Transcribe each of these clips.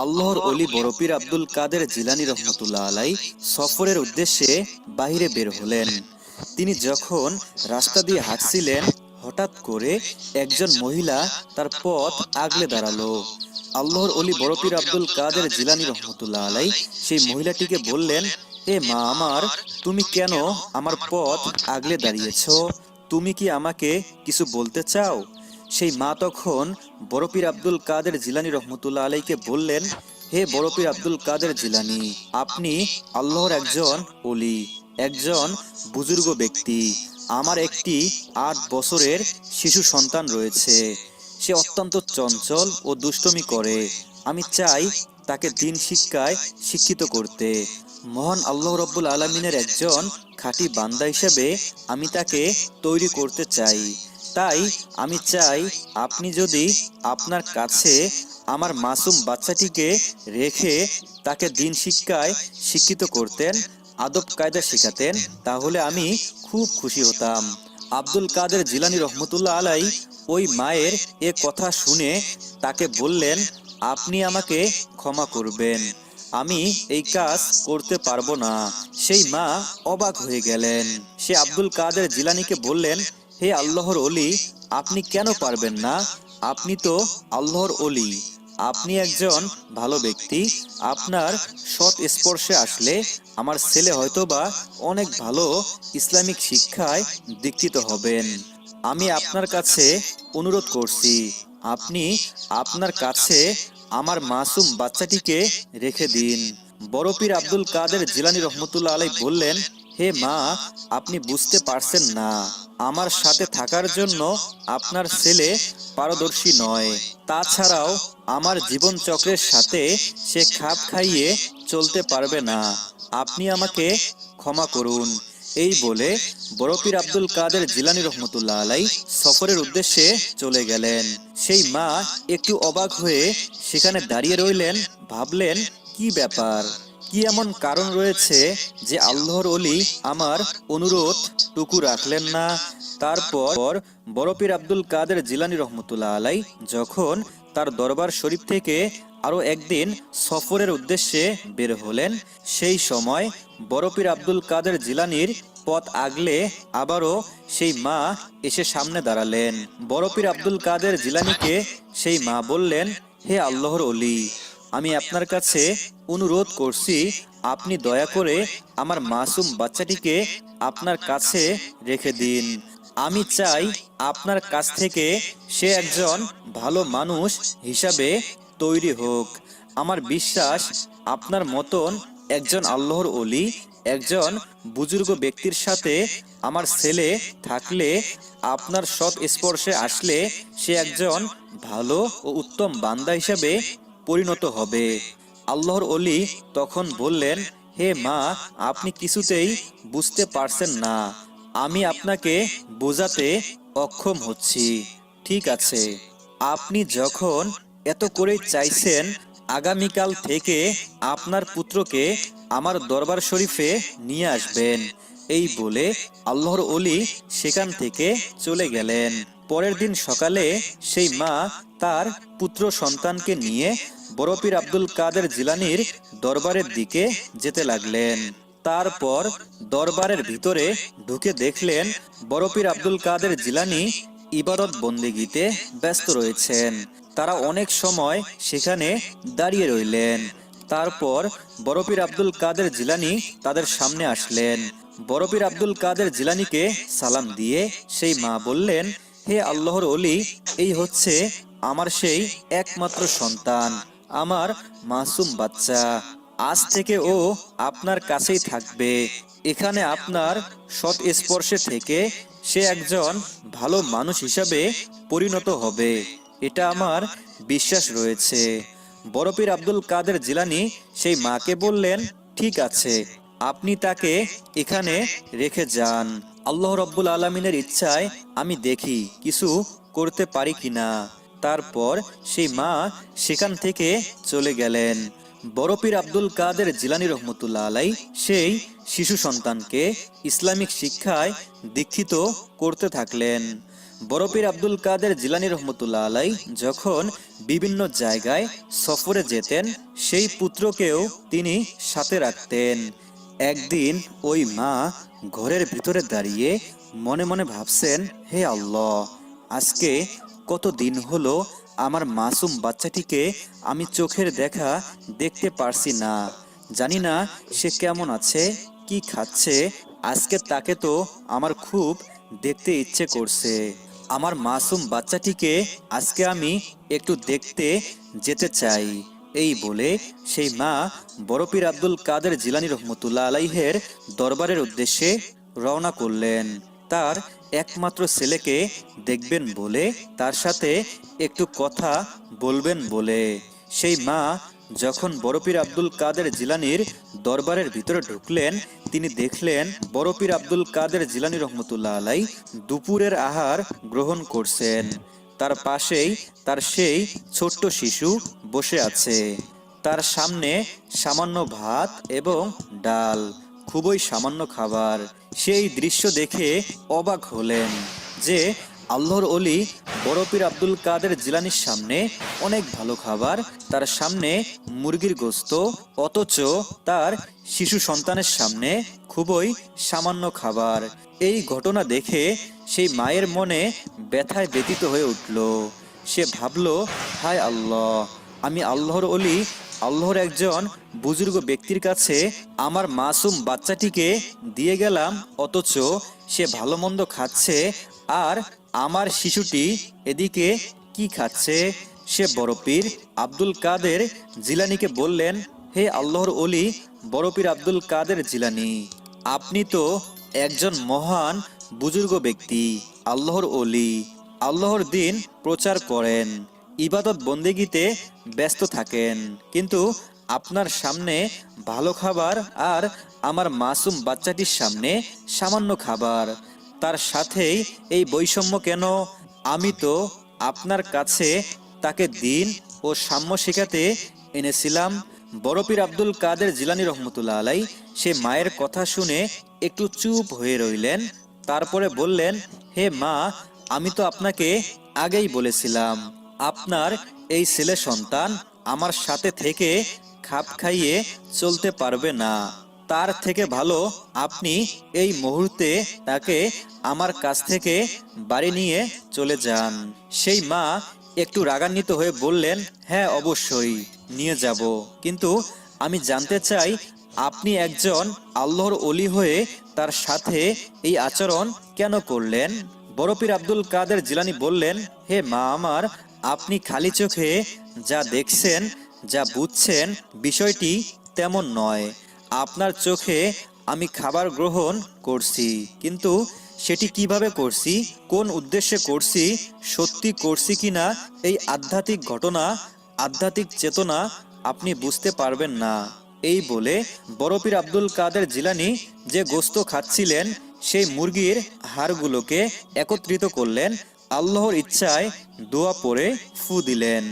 আল্লাহর অলি বড় পীর আব্দুল কাদের জিলানী রহমতুল্লাহ আলাই সফরের উদ্দেশ্যে বাহিরে বের হলেন। তিনি যখন রাস্তা দিয়ে হাঁটছিলেন, হঠাৎ করে একজন মহিলা তার পথ আগলে দাঁড়ালো। আল্লাহর অলি বড় পীর আব্দুল কাদের জিলানী রহমতুল্লাহ আলাই সেই মহিলাটিকে বললেন, হে মা আমার, তুমি কেন আমার পথ আগলে দাঁড়িয়েছ? তুমি কি আমাকে কিছু বলতে চাও? সেই মা তখন বড় পীর আব্দুল কাদের জিলানী রহমতুল্লাহ আলাইকে বললেন, হে বড় পীর আব্দুল কাদের জিলানী, আপনি আল্লাহর একজন ওলি, একজন বুজুর্গ ব্যক্তি। আমার একটি 8 বছরের শিশু সন্তান রয়েছে। সে অত্যন্ত চঞ্চল ও দুষ্টমি করে। আমি চাই তাকে দিন শিক্ষায় শিক্ষিত করতে। মহান আল্লাহ রব্বুল আলমিনের একজন খাঁটি বান্দা হিসেবে আমি তাকে তৈরি করতে চাই। তাই আমি চাই আপনি যদি আপনার কাছে আমার মাসুম বাচ্চাটিকে রেখে তাকে দিন শিক্ষায় শিক্ষিত করতেন, আদব কায়দা শেখাতেন, তাহলে আমি খুব খুশি হতাম। আব্দুল কাদের জিলানী রহমতুল্লাহ আলাই ওই মায়ের এ কথা শুনে তাকে বললেন, আপনি আমাকে ক্ষমা করবেন, আমি এই কাজ করতে পারবো না। সেই মা অবাক হয়ে গেলেন। সে আব্দুল কাদের জিলানীকে বললেন, হে আল্লাহর অলি, আপনি কেন পারবেন না? আপনি তো আল্লাহর অলি, আপনি একজন ভালো ব্যক্তি। আপনার সৎ স্পর্শে আসলে আমার ছেলে হয়তোবা অনেক ভালো ইসলামিক শিক্ষায় দীক্ষিত হবেন। আমি আপনার কাছে অনুরোধ করছি, আপনি আপনার কাছে আমার মাসুম বাচ্চাটিকে রেখে দিন। বড় পীর আব্দুল কাদের জিলানী রহমতুল্লাহ আলাই বললেন, হে মা, আপনি বুঝতে পারছেন না, আমার সাথে থাকার জন্য আপনার ছেলে পারদর্শী নয়। তাছাড়াও আমার জীবন চক্রের সাথে সে খাপ খাইয়ে চলতে পারবে না। আপনি আমাকে ক্ষমা করুন। এই বলে বড় পীর আব্দুল কাদের জিলানী রহমতুল্লাহ আলাই সফরের উদ্দেশ্যে চলে গেলেন। সেই মা একটু অবাক হয়ে সেখানে দাঁড়িয়ে রইলেন, ভাবলেন কি ব্যাপার, কি এমন কারণ রয়েছে যে আল্লাহর অলি আমার অনুরোধ টুকু রাখলেন না। তারপর বড় পীর আব্দুল কাদের জিলানী রহমতুল্লাহ আলাই যখন তার দরবার শরীফ থেকে আরো একদিন সফরের উদ্দেশ্যে বের হলেন, সেই সময় বড় পীর আব্দুল কাদের জিলানীর পথ আগলে আবারও সেই মা এসে সামনে দাঁড়ালেন। বড় পীর আব্দুল কাদের জিলানীকে সেই মা বললেন, হে আল্লাহর অলি, আমি আপনার কাছে অনুরোধ করছি, আপনি দয়া করে আমার মাসুম বাচ্চাটিকে আপনার কাছে রেখে দিন। আমি চাই আপনার কাছ থেকে সে একজন ভালো মানুষ হিসাবে তৈরি হোক। আমার বিশ্বাস আপনার মতন একজন আল্লাহর ওলি, একজন বুজুর্গ ব্যক্তির সাথে আমার ছেলে থাকলে, আপনার সৎ স্পর্শে আসলে সে একজন ভালো ও উত্তম বান্দা হিসাবে পরিণত হবে। আল্লাহর ওলি তখন বললেন, হে মা, আপনি কিছুতেই বুঝতে পারছেন না, আমি আপনাকে বোঝাতে অক্ষম হচ্ছি। ঠিক আছে, আপনি যখন এত করে চাইছেন, আগামীকাল থেকে আপনার পুত্রকে আমার দরবার শরীফে নিয়ে আসবেন। এই বলে আল্লাহর ওলি সেখান থেকে চলে গেলেন। পরের দিন সকালে সেই মা তার পুত্র সন্তানকে নিয়ে বড় পীর আব্দুল কাদের জিলানীর দরবারের দিকে যেতে লাগলেন। তারপর দরবারের ভিতরে ঢুকে দেখলেন বড় পীর আব্দুল কাদের জিলানী ইবাদত বন্দেগীতে ব্যস্ত রয়েছেন। তারা অনেক সময় সেখানে দাঁড়িয়ে রইলেন। তারপর বড় পীর আব্দুল কাদের জিলানী তাদের সামনে আসলেন। বড় পীর আব্দুল কাদের জিলানীকে সালাম দিয়ে সেই মা বললেন, হে আল্লাহর ওলি, এই হচ্ছে আমার সেই একমাত্র সন্তান, আমার মাসুম বাচ্চা। আজ থেকে ও আপনার কাছেই থাকবে। এখানে আপনার সৎ স্পর্শে থেকে সে একজন ভালো মানুষ হিসাবে পরিণত হবে, এটা আমার বিশ্বাস রয়েছে। বড় পীর আব্দুল কাদের জিলানী সেই মাকে বললেন, ঠিক আছে, আপনি তাকে এখানে রেখে যান। আল্লাহ রব্বুল আলমিনের ইচ্ছায় আমি দেখি কিছু করতে পারি কিনা। তারপর সেই মা সেখান থেকে চলে গেলেন। বড় পীর আব্দুল কাদের জিলানী রহমতুল্লাহ আলাই সেই শিশু সন্তানকে ইসলামিক শিক্ষায় দীক্ষিত করতে থাকলেন। বড় পীর আব্দুল কাদের জিলানী রহমতুল্লাহ আলাই যখন বিভিন্ন জায়গায় সফরে যেতেন সেই পুত্রকেও তিনি সাথে রাখতেন। একদিন ওই মা ঘরের ভিতরে দাঁড়িয়ে মনে মনে ভাবছেন, হে আল্লাহ, আজকে কত দিন হলো আমার মাসুম বাচ্চাটিকে আমি চোখের দেখা দেখতে পারছি না। জানি না সে কেমন আছে, কি খাচ্ছে। আজকে তাকে তো আমার খুব দেখতে ইচ্ছে করছে। আমার মাসুম বাচ্চাটিকে আজকে আমি একটু দেখতে যেতে চাই। এই বলে সেই মা বড় পীর আব্দুল কাদের জিলানী রহমতুল্লাহ আলাইহের দরবারের উদ্দেশ্যে রওনা করলেন। তার একমাত্র ছেলেকে দেখবেন বলে, তার সাথে একটু কথা বলবেন বলে। সেই মা যখন বড় পীর আব্দুল কাদের জিলানীর দরবারের ভিতরে ঢুকলেন, তিনি দেখলেন বড় পীর আব্দুল কাদের জিলানী রহমতুল্লাহ আলাই দুপুরের আহার গ্রহণ করছেন। তার পাশেই তার সেই ছোট্ট শিশু বসে আছে। তার সামনে সামান্য ভাত এবং ডাল, খুবই সামান্য খাবার। সেই দৃশ্য দেখে অবাক হলেন যে আল্লাহর অলি বড় পীর আব্দুল কাদের জিলানীর সামনে অনেক ভালো খাবার, তার সামনে মুরগির গোস্ত, অথচ তার শিশু সন্তানের সামনে খুবই সামান্য খাবার। এই ঘটনা দেখে সেই মায়ের মনে ব্যথায় ব্যথিত হয়ে উঠল। সে ভাবল, হায় আল্লাহ, আমি আল্লাহর অলি, আল্লাহর একজন বুজুর্গ ব্যক্তির কাছে আমার মাসুম বাচ্চাটিকে দিয়ে গেলাম, অথচ সে ভালো মন্দ খাচ্ছে, আর আমার শিশুটি এদিকে কি খাচ্ছে। সে বড় পীর আব্দুল কাদের জিলানীকে বললেন, হে আল্লাহর অলি বড় পীর আব্দুল কাদের জিলানী, আপনি তো একজন মহান বুজুর্গ ব্যক্তি, আল্লাহর অলি, আল্লাহর দিন প্রচার করেন, ইবাদত বন্দেগীতে ব্যস্ত থাকেন, কিন্তু আপনার সামনে ভালো খাবার আর আমার মাসুম বাচ্চাটির সামনে সামান্য খাবার, তার সাথেই এই বৈষম্য কেন? আমি তো আপনার কাছে তাকে দিন ও সাম্য শেখাতে এনেছিলাম। বড় পীর আব্দুল কাদের জিলানী রহমতুল্লাহ আলাই সে মায়ের কথা শুনে একটু চুপ হয়ে রইলেন। তারপরে বললেন, হে মা, আমি তো আপনাকে আগেই বলেছিলাম আপনার এই ছেলে সন্তান আমার সাথে থেকে খাপ খাইয়ে চলতে পারবে না। তার থেকে ভালো আপনি এই মুহূর্তে তাকে আমার কাছ থেকে বাড়ি নিয়ে চলে যান। সেই মা একটু রাগান্বিত হয়ে বললেন, হ্যাঁ অবশ্যই নিয়ে যাব, কিন্তু আমি জানতে চাই আপনি একজন আল্লাহর অলি হয়ে তার সাথে এই আচরণ কেন করলেন? বড় পীর আব্দুল কাদের জিলানী বললেন, হে মা আমার, আপনি খালি চোখে যা দেখছেন, যা বুঝছেন, বিষয়টি তেমন নয়। আপনার চোখে আমি খাবার গ্রহণ করছি, কিন্তু সেটি কিভাবে করছি, কোন উদ্দেশ্যে করছি, সত্যি করছি কিনা, এই আধ্যাত্মিক ঘটনা, আধ্যাত্মিক চেতনা আপনি বুঝতে পারবেন না। এই বলে বড় পীর আব্দুল কাদের জিলানী যে গোস্ত খাচ্ছিলেন সেই মুরগির হাড়গুলোকে একত্রিত করলেন, আল্লাহর ইচ্ছায় দোয়া পড়ে ফু দিলেন।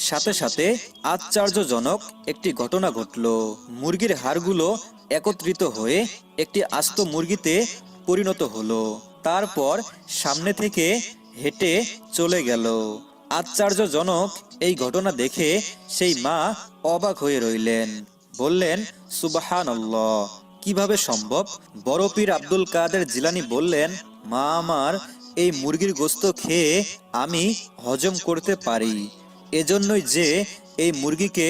সাথে সাথে আশ্চর্যজনক একটি ঘটনা ঘটল। মুরগির হাড়গুলো একত্রিত হয়ে একটি আস্ত মুরগিতে পরিণত হলো। তারপর সামনে থেকে হেঁটে চলে গেল। আশ্চর্যজনক এই ঘটনা দেখে সেই মা অবাক হয়ে রইলেন, বললেন, সুবহানাল্লাহ, কিভাবে সম্ভব? বড় পীর আব্দুল কাদের জিলানী বললেন, মা আমার, এই মুরগির গোস্ত খেয়ে আমি হজম করতে পারি, এজন্যই যে এই মুরগিকে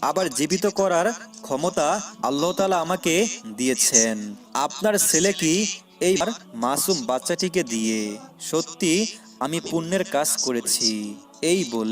আবার জীবিত করার ক্ষমতা আল্লাহ তাআলা আমাকে দিয়েছেন। আপনার ছেলে কি এই মাসুম বাচ্চাটিকে দিয়ে সত্যি আমি পুণ্যের কাজ করেছি। এই বলে